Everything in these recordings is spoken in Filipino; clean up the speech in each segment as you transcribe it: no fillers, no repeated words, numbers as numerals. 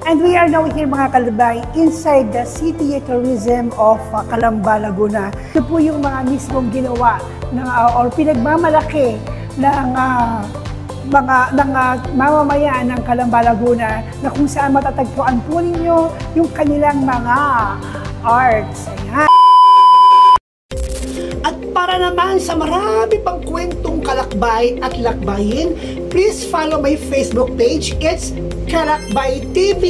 And we are now here mga kalabay inside the City Tourism of Calamba, Laguna. Ito po yung mga mismong ginawa or pinagmamalaki ng mamamayan ng Calamba, Laguna na kung saan matatagpuan po ninyo yung kanilang mga arts. Ayan. At para naman sa marami pang kwentong kalakbay at lakbayin, please follow my Facebook page. It's Kalakbay TV!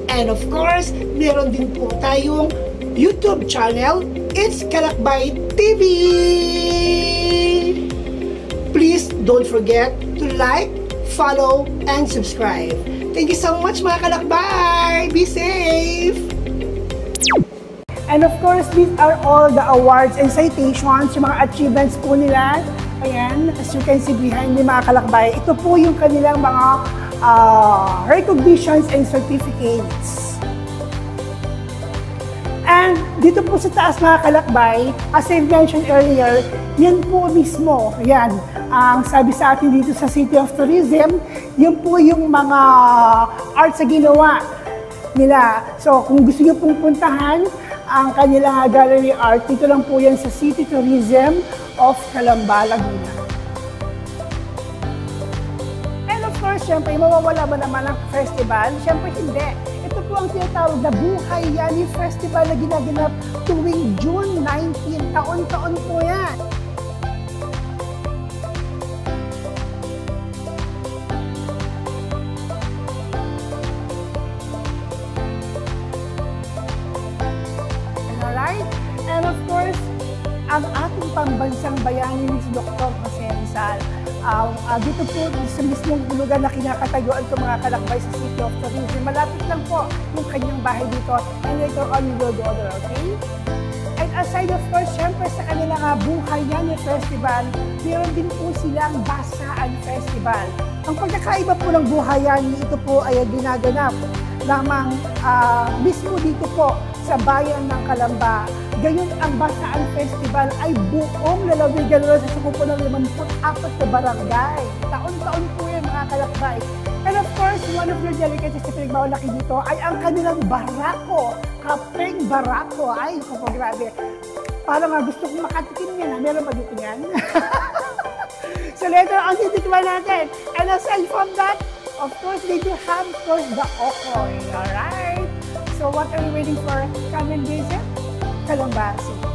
And of course, meron din po tayong YouTube channel. It's Kalakbay TV! Please don't forget to like, follow, and subscribe. Thank you so much mga kalakbay! Be safe! And of course, these are all the awards and citations, yung mga achievements po nila. Ayan, as you can see behind me mga kalakbay, ito po yung kanilang mga recognitions and certificates. And dito po sa taas mga kalakbay, as I mentioned earlier, yan po mismo, yan, ang sabi sa atin dito sa City of Tourism, yan po yung mga arts na ginawa nila. So kung gusto nyo pong puntahan, ang kanilang gallery art, dito lang po yan sa City Tourism of Calamba, Laguna. And of course, syempre, mawawala ba naman ang festival? Syempre hindi. Ito po ang tinatawag na Buhay Yani Festival na ginaganap tuwing June 19. Taon-taon po yan. And of course, ang ating pambansang bayani ni si Dr. Jose Rizal. Dito po sa mismong lugar na kinakatayuan ko mga kalakbay sa City of Tourism. Malapit lang po yung kanyang bahay dito. And later on, we will go there, okay? And aside of course, syempre sa kanilang Buhay Yani Festival, meron din po silang Basaan Festival. Ang pagkakaiba po ng Buhay Yani, ito po ay ginaganap lamang mismo dito po sa bayan ng Calamba. Gayon ang Basaan Festival ay buong lalawigan na sa sukupo ng 54 na barangay. Taon-taon po yan mga kalakbay. And of course, one of your delicacies na pinagmamalaki dito ay ang kanilang barako. Kapeng barako. Ay, po grabe. Parang gusto kong makatikim yan. Meron ba dito yan? So later on, titikman natin. And aside from that, of course, they do have, of course, the okoy. Alright? So what are you waiting for? Come and visit Calamba City.